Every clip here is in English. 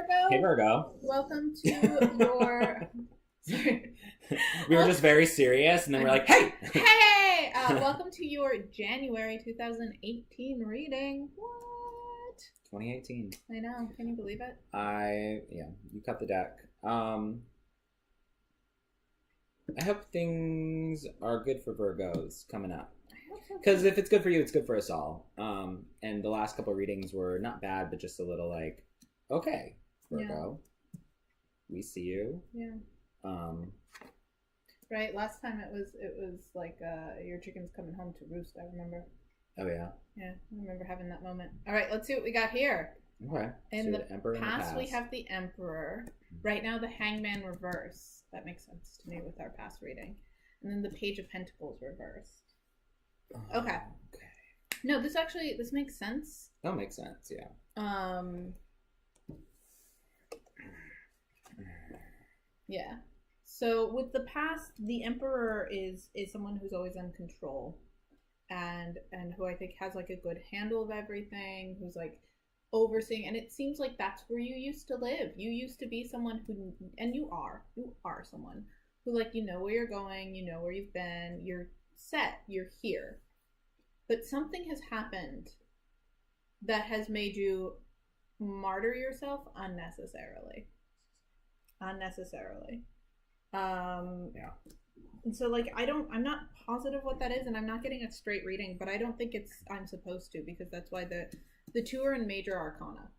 Virgo. Hey, Virgo. Welcome to your. Sorry. We were just very serious, and then we're like, hey! Hey! Welcome to your January 2018 reading. What? 2018. I know. Can you believe it? You cut the deck. I hope things are good for Virgos coming up. Because if it's good for you, it's good for us all. And the last couple of readings were not bad, but just a little like, okay, Virgo, we see you. Yeah. Right. Last time it was like your chicken's coming home to roost. I remember. Oh yeah. Yeah, I remember having that moment. All right, let's see what we got here. Okay. In the past, we have the Emperor. Right now, the Hangman reverse. That makes sense to me with our past reading. And then the Page of Pentacles reversed. Okay. No, this makes sense. That makes sense, yeah. Yeah. So with the past, the Emperor is someone who's always in control, and who I think has like a good handle of everything, who's like overseeing, and it seems like that's where you used to live. You used to be someone who, and you are someone who, like, you know where you're going, you know where you've been, you're set, you're here. But something has happened that has made you martyr yourself unnecessarily. Yeah. And so, like, I'm not positive what that is, and I'm not getting a straight reading, but I don't think I'm supposed to, because that's why the two are in major arcana.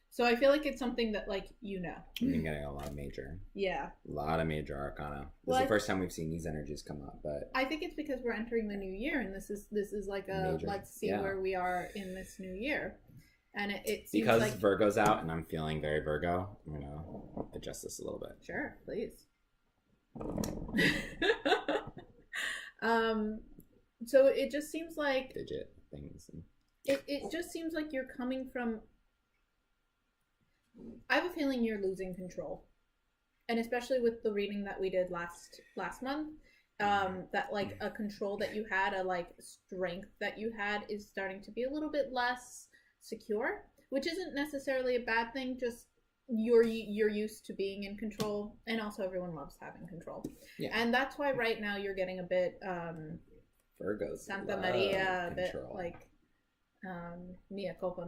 So I feel like it's something that, like, you know. You've been getting a lot of major. Yeah. A lot of major arcana. This is the first time we've seen these energies come up, but I think it's because we're entering the new year, and this is like a major, let's see where we are in this new year. And it seems because like Virgo's out, and I'm feeling very Virgo. I'm gonna adjust this a little bit. Sure, please. So it just seems like fidget things. It just seems like you're coming from. I have a feeling you're losing control, and especially with the reading that we did last month, that like a control that you had, a like strength that you had, is starting to be a little bit less secure, which isn't necessarily a bad thing. Just you're used to being in control, and also everyone loves having control. Yeah. And that's why right now you're getting a bit Virgos Santa Maria, a bit like mea culpa,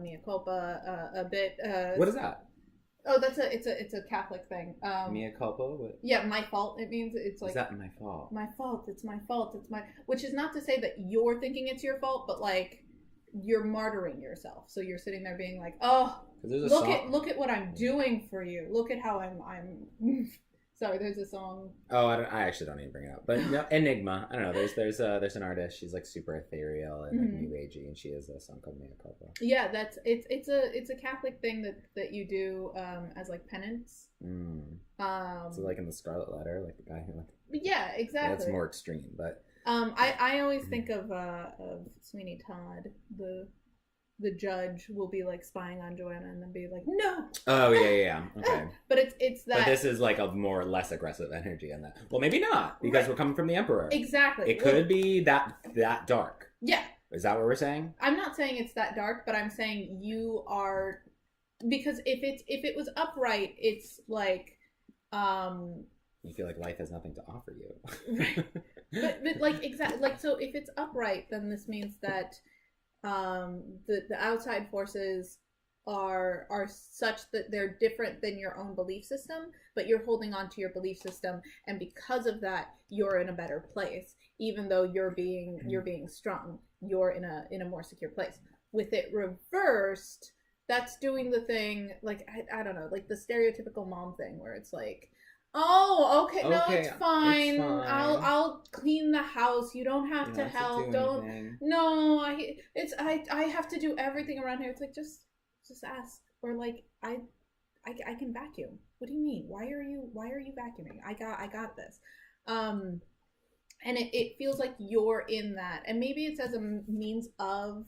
a bit what is that? Oh, it's a Catholic thing. Mea culpa? What? Yeah, my fault. It means it's like, is that my fault? My fault. It's my fault. It's my, which is not to say that you're thinking it's your fault, but like you're martyring yourself. So you're sitting there being like, oh, look at what I'm doing for you. Look at how I'm. Sorry, there's a song. Oh, I actually don't even bring it up. But no, Enigma. I don't know. There's an artist. She's like super ethereal and like new agey, and she has a song called Mea Culpa. Yeah, it's a Catholic thing that you do as like penance. So like in the Scarlet Letter, like the guy who like. Yeah, exactly. That's more extreme, but. I always think of Sweeney Todd. The judge will be like spying on Joanna and then be like, no. Oh yeah. Okay. But it's that. But this is like a more or less aggressive energy in that. Well, maybe not, because we're coming from the Emperor. Exactly. It could be that dark. Yeah. Is that what we're saying? I'm not saying it's that dark, but I'm saying you are, because if it was upright, it's like you feel like life has nothing to offer you. Right. But like exactly, like, so if it's upright, then this means that the outside forces are such that they're different than your own belief system, but you're holding on to your belief system, and because of that you're in a better place. Even though you're being strong, you're in a more secure place. With it reversed, that's doing the thing like I don't know, like the stereotypical mom thing where it's like, oh, okay, no, it's fine. I'll clean the house. You don't have to help. Don't. No, I have to do everything around here. It's like just ask, or like I can vacuum. What do you mean? Why are you vacuuming? I got this. And it feels like you're in that, and maybe it's as a means of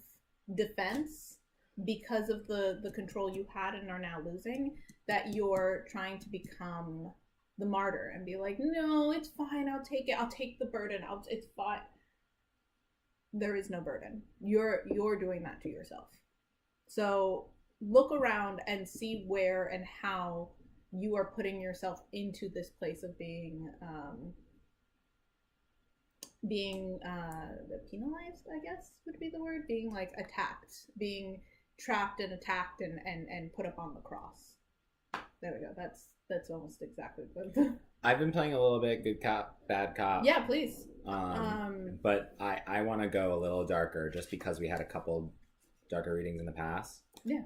defense because of the control you had and are now losing, that you're trying to become the martyr and be like, no, it's fine, I'll take it, I'll take the burden, it's fine. There is no burden. You're doing that to yourself. So look around and see where and how you are putting yourself into this place of being penalized, I guess would be the word, being like attacked, being trapped and attacked and put up on the cross. There we go. That's almost exactly what I've been playing a little bit good cop, bad cop. Yeah, please. But I want to go a little darker just because we had a couple darker readings in the past. Yeah.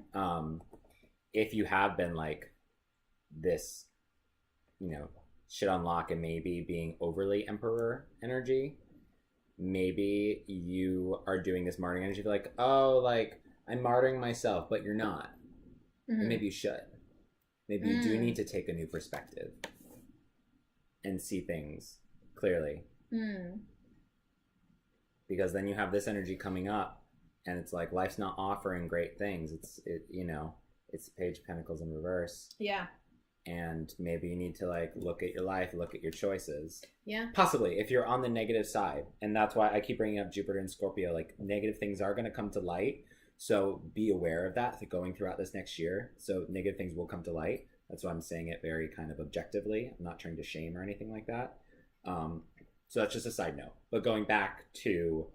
If you have been like this, shit on lock and maybe being overly emperor energy, maybe you are doing this martyring energy like, oh, like I'm martyring myself, but you're not. And maybe you should. Maybe you do need to take a new perspective and see things clearly. Because then you have this energy coming up and it's like life's not offering great things. It's the Page of Pentacles in reverse. Yeah. And maybe you need to like look at your life, look at your choices. Yeah. Possibly if you're on the negative side. And that's why I keep bringing up Jupiter and Scorpio. Like negative things are going to come to light. So be aware of that going throughout this next year. So negative things will come to light. That's why I'm saying it very kind of objectively. I'm not trying to shame or anything like that. So that's just a side note. But going back to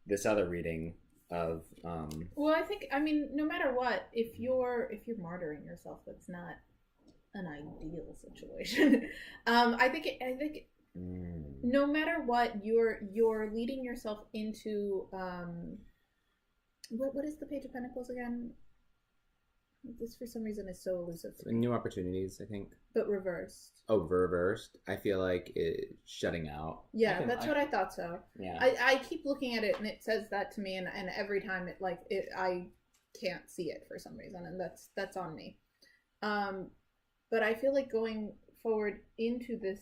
this other reading of well, I mean, no matter what, if you're martyring yourself, that's not an ideal situation. I think no matter what, you're leading yourself into what is the Page of Pentacles again? This for some reason is so elusive to me. New opportunities, I think. But reversed. Oh, reversed. I feel like it's shutting out. Yeah, that's what I thought so. Yeah. I keep looking at it and it says that to me, and every time I can't see it for some reason, and that's on me. But I feel like going forward into this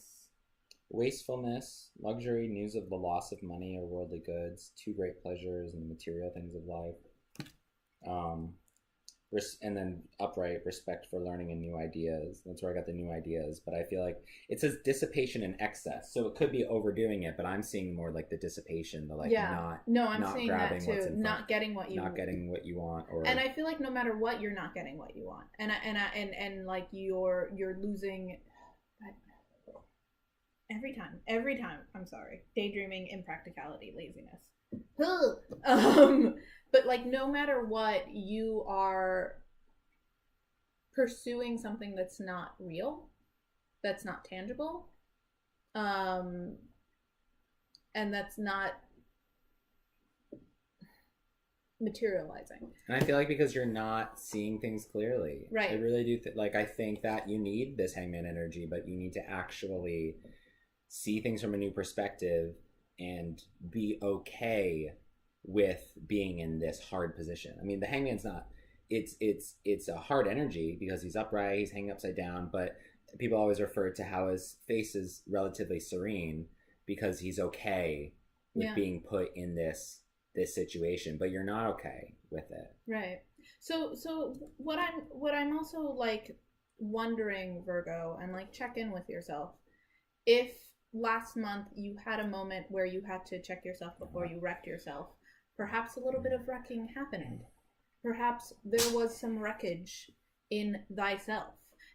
wastefulness, luxury, news of the loss of money or worldly goods, two great pleasures and material things of life. And then upright, respect for learning and new ideas. That's where I got the new ideas. But I feel like it says dissipation and excess. So it could be overdoing it, but I'm seeing more like the dissipation, the like I'm seeing that too. Not getting what you want. And I feel like no matter what, you're not getting what you want. And like you're losing every time. I'm sorry. Daydreaming, impracticality, laziness. But like no matter what, you are pursuing something that's not real, that's not tangible, and that's not materializing. And I feel like because you're not seeing things clearly. Right. I really do I think that you need this hangman energy, but you need to actually see things from a new perspective and be okay with being in this hard position. I mean, the hangman's not, it's a hard energy because he's upright, he's hanging upside down, but people always refer to how his face is relatively serene because he's okay with being put in this situation, but you're not okay with it. Right. So what I'm also like wondering, Virgo, and like check in with yourself, if last month you had a moment where you had to check yourself before you wrecked yourself, perhaps a little bit of wrecking happened. Perhaps there was some wreckage in thyself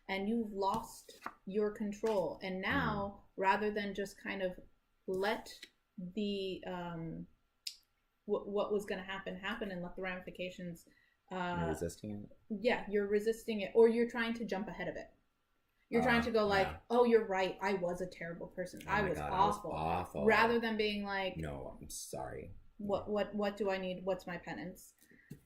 and you've lost your control. And now, rather than just kind of let the what was going to happen and let the ramifications you're resisting it? Yeah, you're resisting it, or you're trying to jump ahead of it. You're trying to go like, oh, you're right, I was a terrible person. I was awful. Rather than being like, no, I'm sorry. What do I need? What's my penance?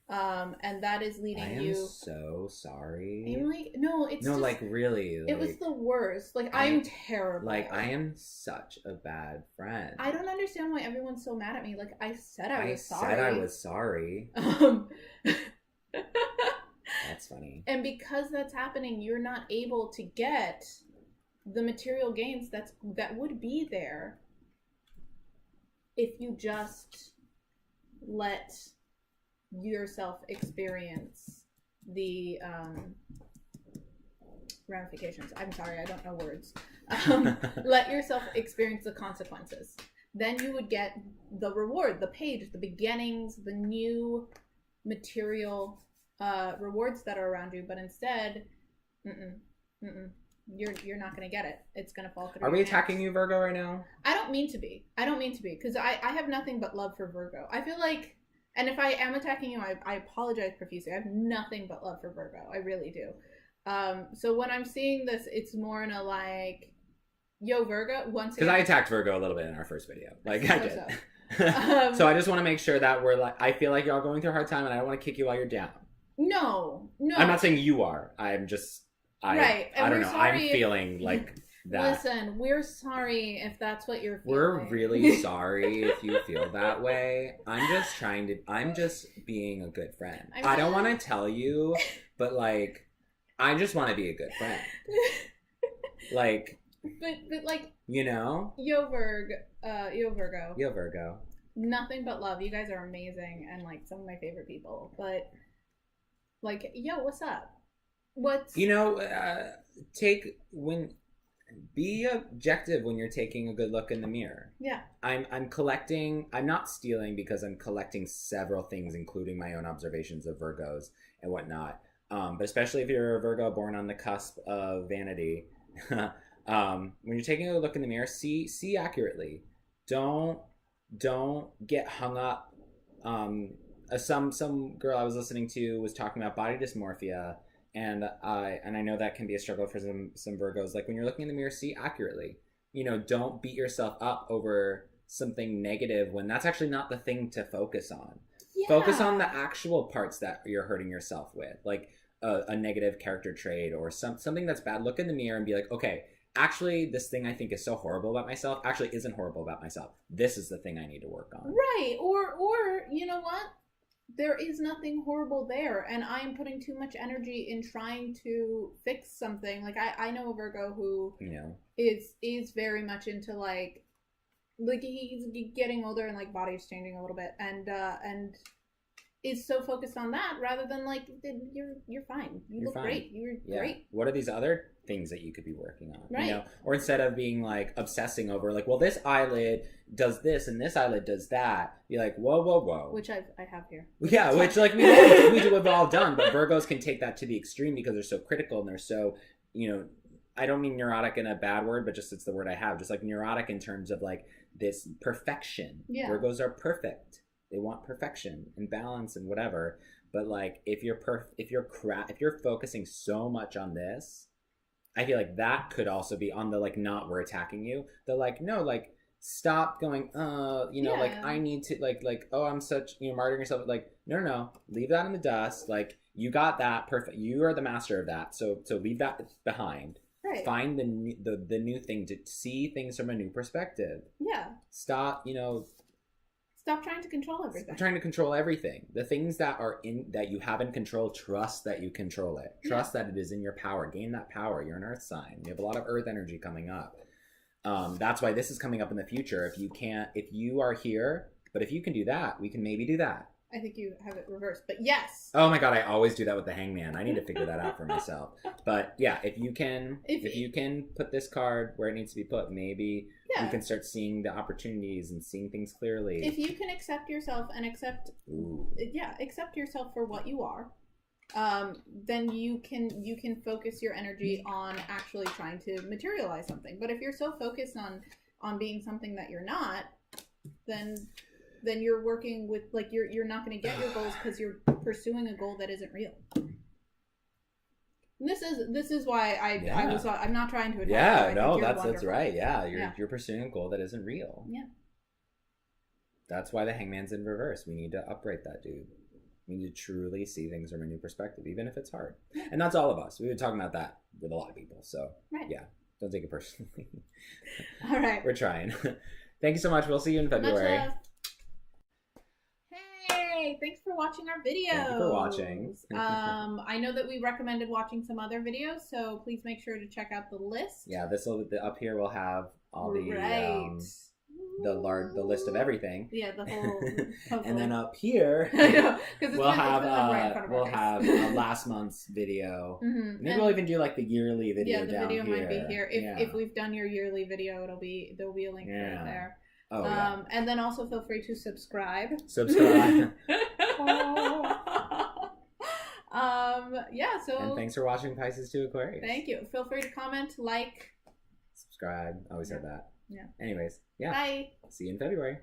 And that is leading you. I am so sorry. I'm like, no, it's no, just, like really. It was the worst. Like I'm terrible. Like I am such a bad friend. I don't understand why everyone's so mad at me. Like I said I was sorry. I was sorry. That's funny. And because that's happening, you're not able to get the material gains that would be there if you just let yourself experience the ramifications. I'm sorry, I don't know words. Let yourself experience the consequences. Then you would get the reward, the page, the beginnings, the new material rewards that are around you, but instead, mm-mm, mm-mm, you're not going to get it. It's going to fall through. Are we attacking you, Virgo, right now? I don't mean to be. Because I have nothing but love for Virgo. I feel like, and if I am attacking you, I apologize profusely. I have nothing but love for Virgo. I really do. So when I'm seeing this, it's more in a like, yo, Virgo, once again. Because I attacked Virgo a little bit in our first video. Like, I did. So I just want to make sure that we're like, I feel like y'all going through a hard time and I don't want to kick you while you're down. No. I'm not saying you are. I'm just, right. I don't know. I'm feeling like that. Listen, we're sorry if that's what you're feeling. We're really sorry if you feel that way. I'm just being a good friend. I don't want to tell you, but like, I just want to be a good friend. Like, but like, you know, yo Virgo. Nothing but love. You guys are amazing and like some of my favorite people. But like, yo, what's up? Be objective when you're taking a good look in the mirror. Yeah. I'm not stealing because I'm collecting several things, including my own observations of Virgos and whatnot. But especially if you're a Virgo born on the cusp of vanity, when you're taking a look in the mirror, see accurately. Don't get hung up. Some girl I was listening to was talking about body dysmorphia, and I know that can be a struggle for some Virgos. Like when you're looking in the mirror, see accurately. You know, don't beat yourself up over something negative when that's actually not the thing to focus on. Yeah. Focus on the actual parts that you're hurting yourself with, like a negative character trait or something that's bad. Look in the mirror and be like, okay, actually, this thing I think is so horrible about myself actually isn't horrible about myself. This is the thing I need to work on. Right. Or you know what? There is nothing horrible there, and I am putting too much energy in trying to fix something. Like I know a Virgo who is very much into like he's getting older and like body's changing a little bit, and is so focused on that rather than like you're fine. You're look fine. Great. You're great. What are these other things that you could be working on? Right. You know, or instead of being like obsessing over like, well, this eyelid does this and this eyelid does that. Be like, whoa. Which I have here. Yeah, which like we've all done, but Virgos can take that to the extreme because they're so critical and they're so, you know, I don't mean neurotic in a bad word, but just it's the word I have. Just like neurotic in terms of like this perfection. Yeah. Virgos are perfect. They want perfection and balance and whatever. But like if you're focusing so much on this, I feel like that could also be on the like not we're attacking you. The like no, like stop going like I need to like oh I'm such martyring yourself, like no, leave that in the dust. Like you got that perfect. You are the master of that. So leave that behind. Right. Find the new thing to see things from a new perspective. Yeah. Stop trying to control everything. Stop trying to control everything. The things that you have in control, trust that you control it. Trust that it is in your power. Gain that power. You're an earth sign. You have a lot of earth energy coming up. That's why this is coming up in the future. If you are here, but if you can do that, we can maybe do that. I think you have it reversed, but yes. Oh my god, I always do that with the hangman. I need to figure that out for myself. But yeah, if you can put this card where it needs to be put, maybe you can start seeing the opportunities and seeing things clearly. If you can accept yourself and accept yourself for what you are, then you can focus your energy on actually trying to materialize something. But if you're so focused on being something that you're not, then you're working with like you're not going to get your goals because you're pursuing a goal that isn't real. And this is why I'm not trying to attack. Yeah, no, that's right. Yeah, you're pursuing a goal that isn't real. Yeah. That's why the hangman's in reverse. We need to upright that dude. We need to truly see things from a new perspective, even if it's hard. And that's all of us. We've been talking about that with a lot of people. So yeah, don't take it personally. All right. We're trying. Thank you so much. We'll see you in February. Hey, thanks for watching our videos. Thank you for watching. I know that we recommended watching some other videos, so please make sure to check out the list. Yeah, up here will have all the the list of everything. Yeah, the whole. And then up here, we'll have last month's video. Mm-hmm. Maybe we'll even do like the yearly video. Yeah, the video might be here. If we've done your yearly video, there'll be a link right there. Oh, yeah. And then also feel free to subscribe. Yeah, so And thanks for watching Pisces to Aquarius. thank you. Feel free to comment, like, subscribe. Always said that. Yeah. Anyways, yeah. Bye. See you in February.